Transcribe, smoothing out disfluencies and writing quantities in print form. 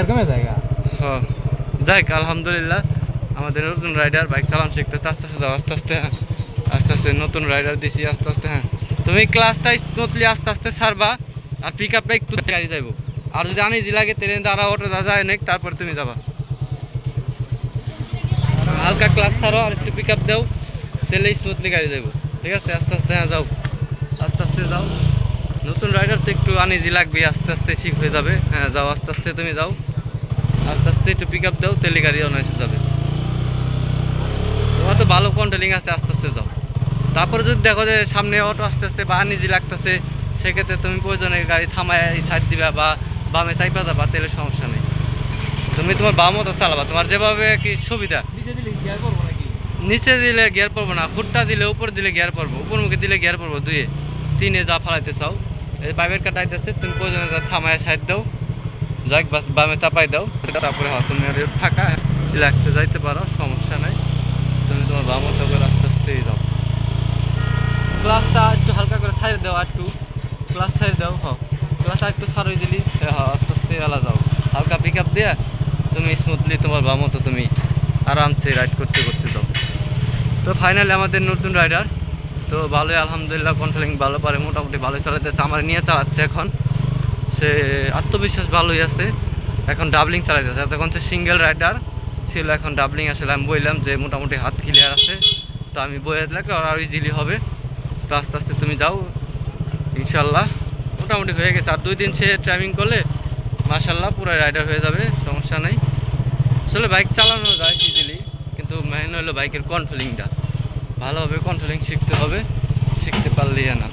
Gear কমে জায়গা। হ্যাঁ যাক আলহামদুলিল্লাহ আমাদের নতুন রাইডার বাইক চালানো শিখতে আস্তে আস্তে যাও আস্তে আস্তে। হ্যাঁ আস্তে আস্তে নতুন রাইডার দিছি আস্তে আস্তে। হ্যাঁ তুমি ক্লাসটা স্মুথলি আস্তে আস্তে ছাড়বা আর পিক আপটা একটু গাড়ি যাইব। আর যদি আনিজি লাগে ট্রেন দ্বারা অটো যায় অনেক তারপরে তুমি যাবা। হালকা ক্লাস ছাড়ো আর একটু পিক আপ দাও তাহলে স্মুথলি গাড়ি যাইব। ঠিক আছে আস্তে আস্তে। হ্যাঁ যাও আস্তে আস্তে যাও। নতুন রাইডার তো একটু আনিজি লাগবে, আস্তে আস্তে ঠিক হয়ে যাবে। হ্যাঁ যাও আস্তে আস্তে তুমি যাও আস্তে আস্তে একটু পিক আপ দাও তেলে গাড়ি অনায়াসে যাবে। তোমার তো ভালো কন্ট্রোলিং আছে, আস্তে আস্তে যাও। তারপরে যদি দেখো যে সামনে অটো আস্তে আস্তে বা আনিজি লাগতেছে সেক্ষেত্রে তুমি প্রয়োজনে গাড়ি থামায় ছাড় দিবা বা বামে চাইপা যাবা, তেলে সমস্যা নেই। তুমি তোমার বাম মতো চালাবা, তোমার যেভাবে কি সুবিধা। নিচে দিলে গিয়ার পড়বো না, খুঁটটা দিলে উপর দিলে গিয়ার পড়বো, উপর মুখে দিলে গিয়ার পড়বো, দুয়ে তিনে যা ফালাইতে চাও। এই পাইপের কাটা আইতেছে তুমি প্রয়োজনে থামায় সাইড দাও, যাক বাস বামে চাপাই দাও। তারপরে তুমি আর ফাঁকা রিল্যাক্সে যাইতে পারো, সমস্যা নাই। তুমি তোমার বাম মতো করে আস্তে আস্তেই যাও। ক্লাসটা একটু হালকা করে ছাড়ে দাও, আর একটু ক্লাস ছাড়ে দাও। হ ক্লাসটা একটু ছাড়ই দিলি আস্তে আস্তে এলা যাও। হালকা পিক আপ দিয়ে তুমি স্মুথলি তোমার বাম মতো তুমি আরামসে রাইড করতে করতে দাও। তো ফাইনালি আমাদের নতুন রাইডার তো ভালোই আলহামদুলিল্লাহ, কন্ট্রোলিং ভালো পারে, মোটামুটি ভালোই চালাতেছে। আমার নিয়ে চালাচ্ছে এখন, সে আত্মবিশ্বাস ভালোই আছে। এখন ডাবলিং চালাইতেছে, তখন সে সিঙ্গেল রাইডার ছিল, এখন ডাবলিং আসলে আমি বললাম যে মোটামুটি হাত ক্লিয়ার আছে, তো আমি বইয়ে দিলে আর ইজিলি হবে। তো আস্তে আস্তে তুমি যাও, ইনশাল্লাহ মোটামুটি হয়ে গেছে। আর 2 দিন সে ড্রাইভিং করলে মাশাল্লাহ পুরো রাইডার হয়ে যাবে, সমস্যা নেই। আসলে বাইক চালানো যায় ইজিলি, কিন্তু মেইন হলো বাইকের কন্ট্রোলিংটা ভালোভাবে কন্ট্রোলিং শিখতে হবে, শিখতে পারলেই না।